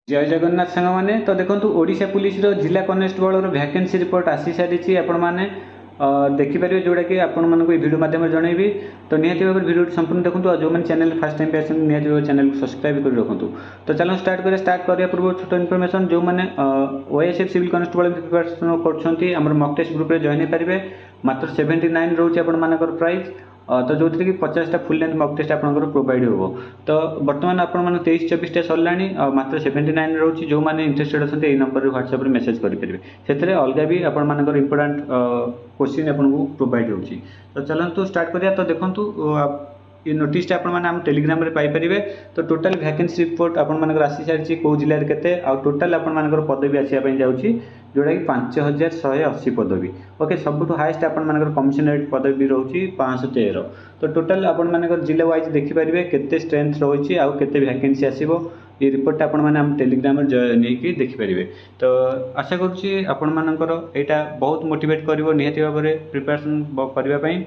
जय जगन्नाथ सांग मैंने तो देखो ओडिशा पुलिस जिला कनेस्टेबल वैकेंसी रिपोर्ट आसी सारी आपण मैंने देखिपारे जोटा कि आपण मानक भिडियो माध्यम जनइबी तो निहती भाव भिडियो संपूर्ण देखो और जो मैंने चैनल फर्स्ट टाइम पे आस निहती भाव चैनल को सब्सक्राइब कर रखुँ। तो चलो स्टार्ट करिया पूर्व छोट इनफर्मेशन जो मैंने ओएसएफ सिविल कनेस्टेबल प्रिपरेशन कर मक टेस्ट ग्रुप जॉइन हो पारे मात्र 79 रोचे आपर प्राइस तो जो कि 50टा फुल लेंथ मक टेस्ट आपंकर प्रोवाइड हो। तो बर्तमान आपने 23-24टा सरला मात्र 79 रोचे जो मैंने इंटरेस्टेड अच्छा ये नंबर व्हाट्सएप मेसेज करेंगे से अलग भी आपर इंपोर्टाट क्वेश्चन आपको प्रोवाइड हो। तो चलते स्टार्ट करिया। तो देखो ये नोटिस आप टेलीग्राम रे पाइपर। तो टोटल वैकेंसी रिपोर्ट आपर आसी सारी कौ जिले के टोटाल आपर पदवी आसापी जाऊँगी जोटा कि 5180 पदवी। ओके सबुठ हाएस्ट आपर कमिशनरेट पदवी रोचे 513। तो टोटाल आपर जिला वाइज देखिपारे केते स्ट्रेंथ रही आउ केते वैकेंसी आसो ये रिपोर्ट आप टेलीग्राम नहीं देखिपारे। तो आशा करुँच यहाँ बहुत मोटिवेट कर निहती भाव में प्रिपरेशन करने।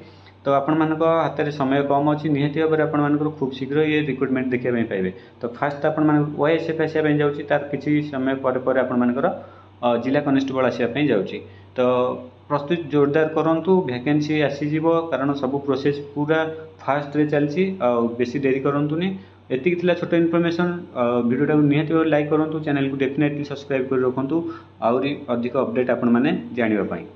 तो आपण हाथ में समय कम अच्छी निहती भाव में खूब शीघ्र ये रिक्रुटमेंट देखा पाइबे। तो फास्ट आपण ओएसएफ आसापी जाऊँगी तार किसी समय पर आपर जिला कनेस्टेबल आसापी जाऊँगी। तो प्रस्तुत जोरदार करूँ वैकेंसी आसीज कारण सब प्रोसेस पूरा फास्ट रे चलती बेसी डेरी करूँ। एति छोट इनफॉरमेशन वीडियो निहती भाव लाइक करूँ चैनल को डेफिनेटली सब्सक्राइब कर रखुँ आहरी अधिक अपडेट आपण मैंने जानापी।